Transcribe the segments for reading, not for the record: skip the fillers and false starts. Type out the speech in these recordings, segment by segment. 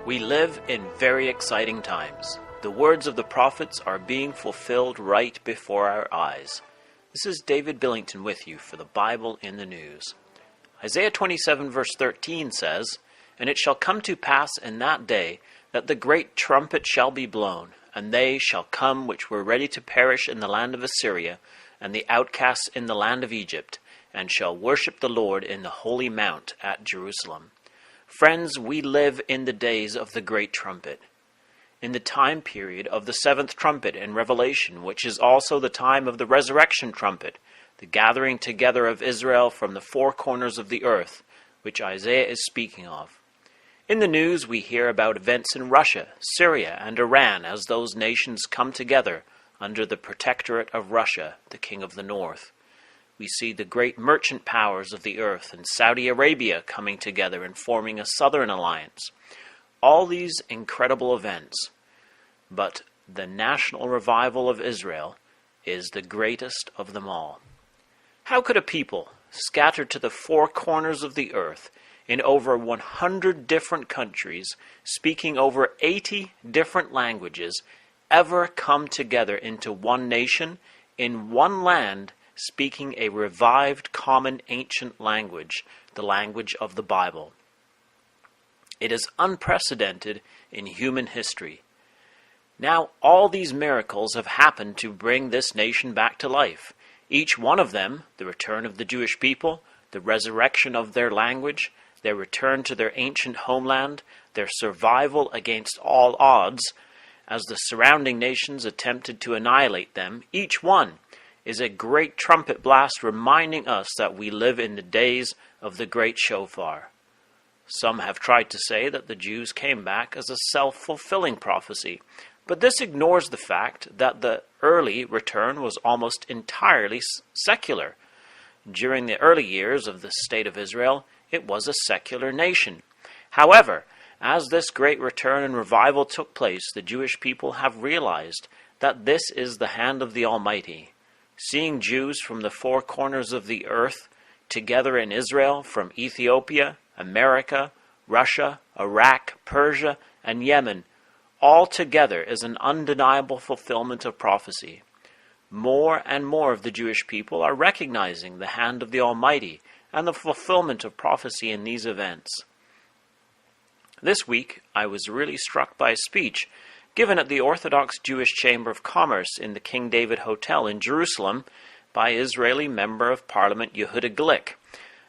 We live in very exciting times. The words of the prophets are being fulfilled right before our eyes. This is David Billington with you for the Bible in the News. Isaiah 27 verse 13 says, "And it shall come to pass in that day that the great trumpet shall be blown, and they shall come which were ready to perish in the land of Assyria, and the outcasts in the land of Egypt, and shall worship the Lord in the holy mount at Jerusalem." Friends, we live in the days of the great trumpet. In the time period of the seventh trumpet in Revelation, which is also the time of the resurrection trumpet, the gathering together of Israel from the four corners of the earth, which Isaiah is speaking of. In the news, we hear about events in Russia, Syria, and Iran as those nations come together under the protectorate of Russia, the king of the north. We see the great merchant powers of the earth and Saudi Arabia coming together and forming a southern alliance. All these incredible events. But the national revival of Israel is the greatest of them all. How could a people scattered to the four corners of the earth in over 100 different countries, speaking over 80 different languages, ever come together into one nation, in one land, speaking a revived common ancient language, the language of the Bible? It is unprecedented in human history. Now, all these miracles have happened to bring this nation back to life. Each one of them, the return of the Jewish people, the resurrection of their language, their return to their ancient homeland, their survival against all odds, as the surrounding nations attempted to annihilate them, each one is a great trumpet blast reminding us that we live in the days of the great shofar. Some have tried to say that the Jews came back as a self-fulfilling prophecy, but this ignores the fact that the early return was almost entirely secular. During the early years of the state of Israel, it was a secular nation. However, as this great return and revival took place, the Jewish people have realized that this is the hand of the Almighty. Seeing Jews from the four corners of the earth together in Israel, from Ethiopia, America, Russia, Iraq, Persia, and Yemen, all together is an undeniable fulfillment of prophecy. More and more of the Jewish people are recognizing the hand of the Almighty and the fulfillment of prophecy in these events. This week, I was really struck by a speech given at the Orthodox Jewish Chamber of Commerce in the King David Hotel in Jerusalem by Israeli Member of Parliament Yehuda Glick,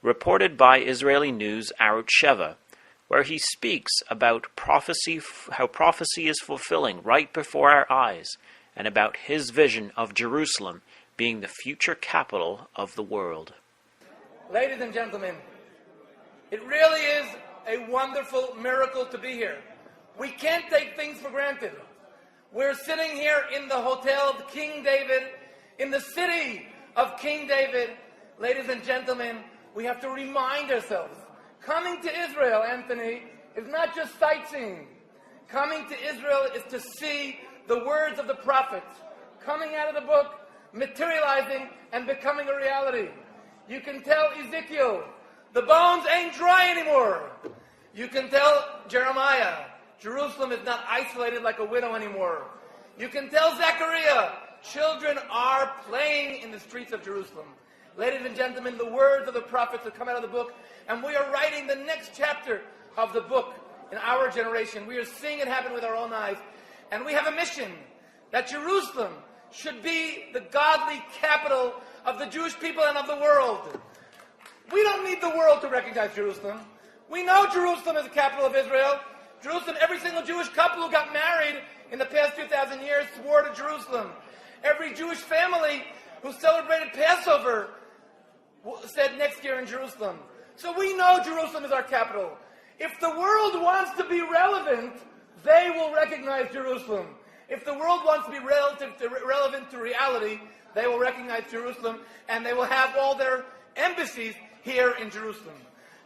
reported by Israeli News Arutz Sheva, where he speaks about prophecy, how prophecy is fulfilling right before our eyes, and about his vision of Jerusalem being the future capital of the world. Ladies and gentlemen, it really is a wonderful miracle to be here. We can't take things for granted. We're sitting here in the Hotel of King David, in the city of King David. Ladies and gentlemen, we have to remind ourselves, coming to Israel, Anthony, is not just sightseeing. Coming to Israel is to see the words of the prophets coming out of the book, materializing and becoming a reality. You can tell Ezekiel, the bones ain't dry anymore. You can tell Jeremiah, Jerusalem is not isolated like a widow anymore. You can tell Zechariah, children are playing in the streets of Jerusalem. Ladies and gentlemen, the words of the prophets have come out of the book, and we are writing the next chapter of the book in our generation. We are seeing it happen with our own eyes. And we have a mission that Jerusalem should be the godly capital of the Jewish people and of the world. We don't need the world to recognize Jerusalem. We know Jerusalem is the capital of Israel. Jerusalem, every single Jewish couple who got married in the past 2,000 years swore to Jerusalem. Every Jewish family who celebrated Passover said next year in Jerusalem. So we know Jerusalem is our capital. If the world wants to be relevant, they will recognize Jerusalem. If the world wants to be relevant to reality, they will recognize Jerusalem, and they will have all their embassies here in Jerusalem.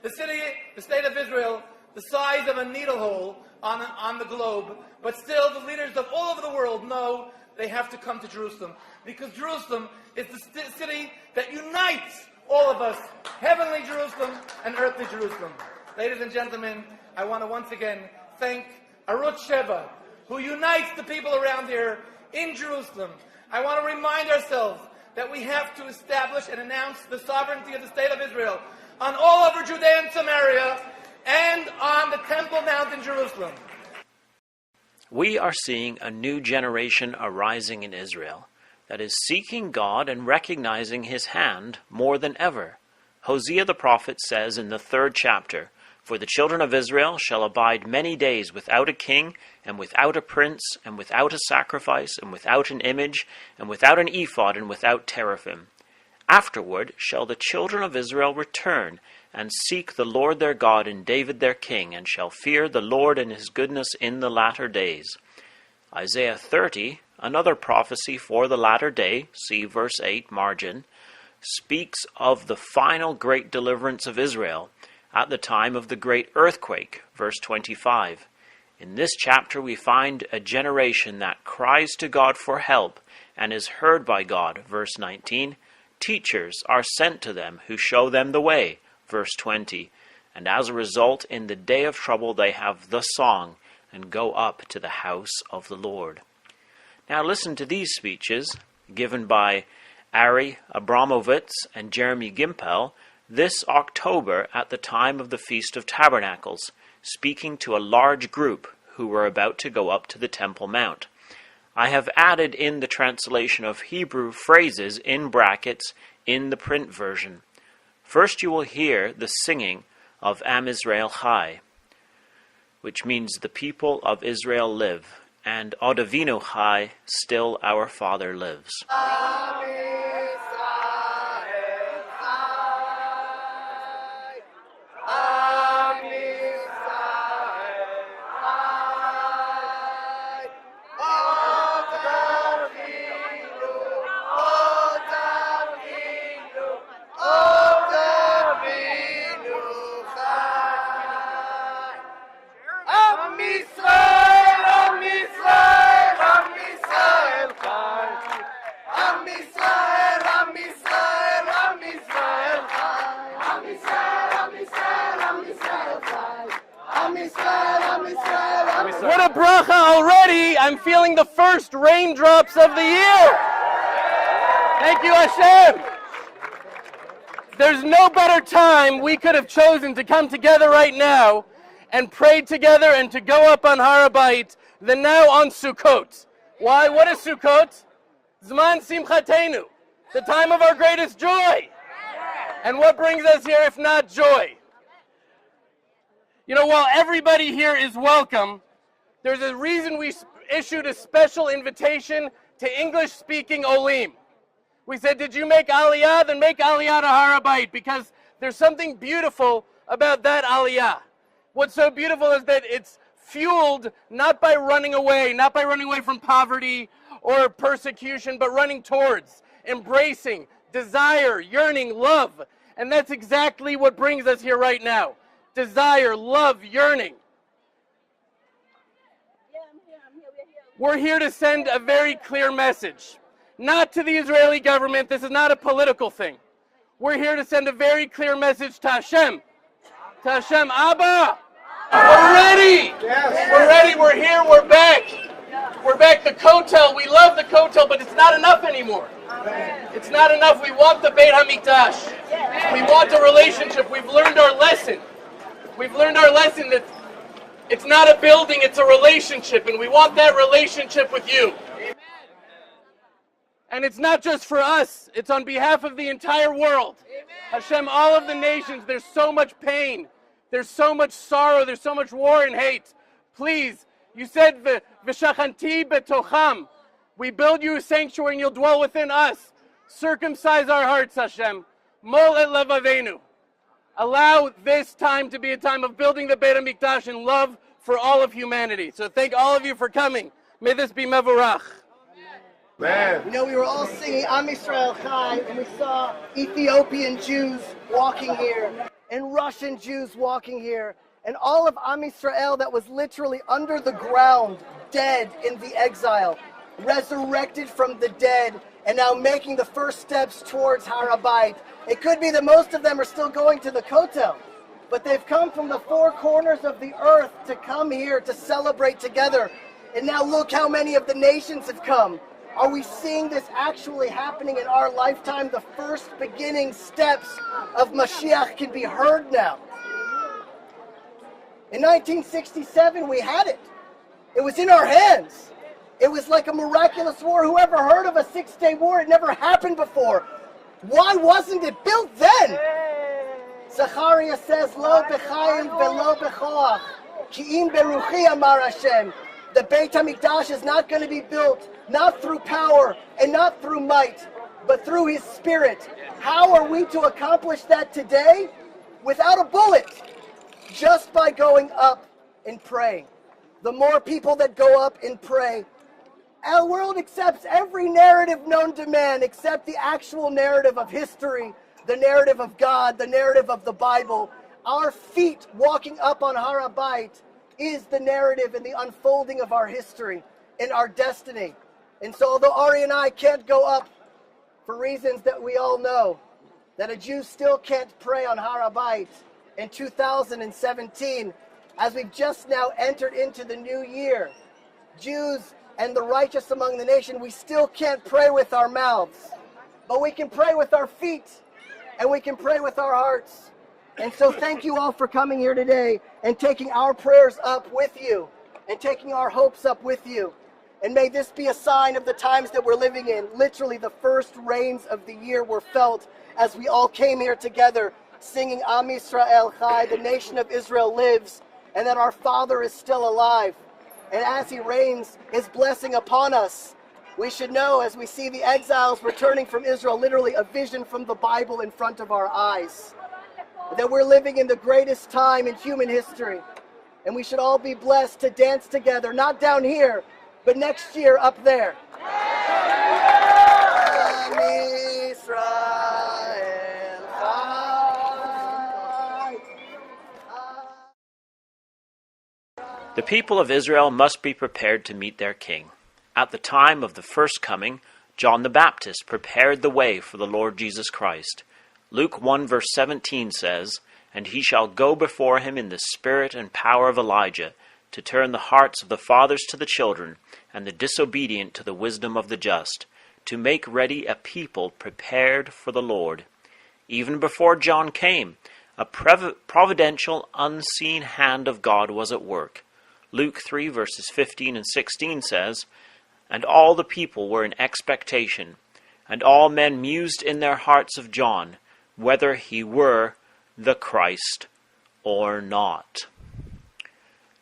The state of Israel, the size of a needle hole on the globe, but still the leaders of all over the world know they have to come to Jerusalem, because Jerusalem is the city that unites all of us, heavenly Jerusalem and earthly Jerusalem. Ladies and gentlemen, I want to once again thank Arut Sheva, who unites the people around here in Jerusalem. I want to remind ourselves that we have to establish and announce the sovereignty of the State of Israel on all over Judea and Samaria and on the Temple Mount in Jerusalem. We are seeing a new generation arising in Israel that is seeking God and recognizing His hand more than ever. Hosea the prophet says in the 3rd chapter, "For the children of Israel shall abide many days without a king, and without a prince, and without a sacrifice, and without an image, and without an ephod, and without teraphim. Afterward shall the children of Israel return, and seek the Lord their God and David their king, and shall fear the Lord and His goodness in the latter days." Isaiah 30, another prophecy for the latter day, see verse 8, margin, speaks of the final great deliverance of Israel at the time of the great earthquake, verse 25. In this chapter we find a generation that cries to God for help and is heard by God, verse 19. Teachers are sent to them who show them the way, verse 20. And as a result, in the day of trouble they have the song and go up to the house of the Lord. Now listen to these speeches given by Ari Abramovitz and Jeremy Gimpel this October at the time of the Feast of Tabernacles, speaking to a large group who were about to go up to the Temple Mount. I have added in the translation of Hebrew phrases in brackets in the print version. First you will hear the singing of Am Israel Chai, which means the people of Israel live, and Od Avinu Chai, still our Father lives. What a bracha already! I'm feeling the first raindrops of the year! Thank you, Hashem! There's no better time we could have chosen to come together right now and pray together and to go up on Har HaBayit than now on Sukkot. Why? What is Sukkot? Zman Simchatenu, the time of our greatest joy. And what brings us here if not joy? You know, while everybody here is welcome, there's a reason we issued a special invitation to English-speaking Olim. We said, did you make Aliyah? Then make Aliyah to Har HaBayit, because there's something beautiful about that Aliyah. What's so beautiful is that it's fueled not by running away from poverty or persecution, but running towards, embracing, desire, yearning, love. And that's exactly what brings us here right now. Desire, love, yearning. We're here to send a very clear message. Not to the Israeli government. This is not a political thing. We're here to send a very clear message to Hashem. To Hashem, Abba! We're ready! Yes. We're ready, we're here, we're back. We're back, the Kotel, we love the Kotel, but it's not enough anymore. It's not enough, we want the Beit HaMikdash. We want a relationship, we've learned our lesson. We've learned our lesson that it's not a building, it's a relationship, and we want that relationship with you. And it's not just for us, it's on behalf of the entire world. Hashem, all of the nations, there's so much pain, there's so much sorrow, there's so much war and hate. Please, you said, V'shachanti betocham, we build you a sanctuary and you'll dwell within us. Circumcise our hearts, Hashem. Mol et levavenu. Allow this time to be a time of building the Beit HaMikdash in love for all of humanity. So thank all of you for coming. May this be mevorach. Man. You know, we were all singing Am Israel Chai, and we saw Ethiopian Jews walking here, and Russian Jews walking here, and all of Am Israel that was literally under the ground, dead in the exile, resurrected from the dead, and now making the first steps towards Har HaBayit. It could be that most of them are still going to the Kotel. but they've come from the four corners of the earth to come here to celebrate together. And now look how many of the nations have come. Are we seeing this actually happening in our lifetime? The first beginning steps of Mashiach can be heard now. In 1967, we had it. It was in our hands. It was like a miraculous war. Whoever heard of a six-day war? It never happened before. Why wasn't it built then? Zechariah says, Lo b'chayim velo b'choach, ki im beruchi amar Hashem. The Beit HaMikdash is not going to be built, not through power and not through might, but through His Spirit. How are we to accomplish that today? Without a bullet. Just by going up and praying. The more people that go up and pray, our world accepts every narrative known to man except the actual narrative of history, the narrative of God, the narrative of the Bible. Our feet walking up on Har HaBayit is the narrative and the unfolding of our history and our destiny. And so although Ari and I can't go up for reasons that we all know, that a Jew still can't pray on Har HaBayit in 2017, as we've just now entered into the new year, Jews and the righteous among the nation, we still can't pray with our mouths, but we can pray with our feet and we can pray with our hearts. And so thank you all for coming here today and taking our prayers up with you and taking our hopes up with you. And may this be a sign of the times that we're living in. Literally the first rains of the year were felt as we all came here together singing Am Yisrael Chai, the nation of Israel lives, and that our Father is still alive. And as He rains His blessing upon us, we should know as we see the exiles returning from Israel, literally a vision from the Bible in front of our eyes, that we're living in the greatest time in human history. And we should all be blessed to dance together, not down here, but next year up there. Am Yisrael Chai. The people of Israel must be prepared to meet their king. At the time of the first coming, John the Baptist prepared the way for the Lord Jesus Christ. Luke 1 verse 17 says, And he shall go before him in the spirit and power of Elijah, to turn the hearts of the fathers to the children, and the disobedient to the wisdom of the just, to make ready a people prepared for the Lord. Even before John came, a providential, unseen hand of God was at work. Luke 3 verses 15 and 16 says, And all the people were in expectation, and all men mused in their hearts of John, whether he were the Christ or not.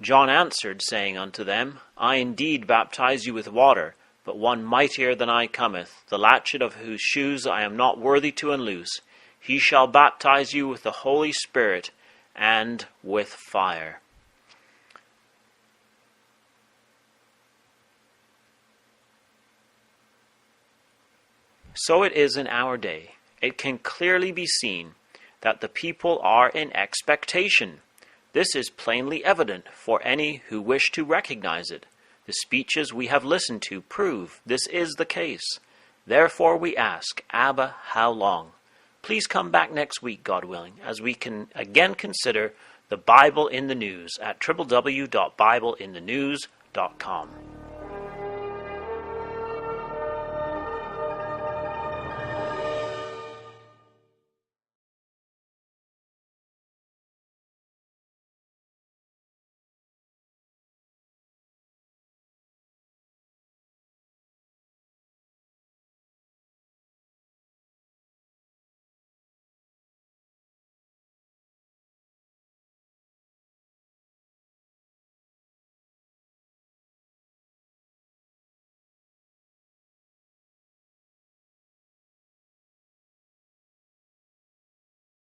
John answered, saying unto them, I indeed baptize you with water, but one mightier than I cometh, the latchet of whose shoes I am not worthy to unloose. He shall baptize you with the Holy Spirit and with fire. So it is in our day. It can clearly be seen that the people are in expectation. This is plainly evident for any who wish to recognize it. The speeches we have listened to prove this is the case. Therefore we ask, Abba, how long? Please come back next week, God willing, as we can again consider the Bible in the News at www.bibleinthenews.com.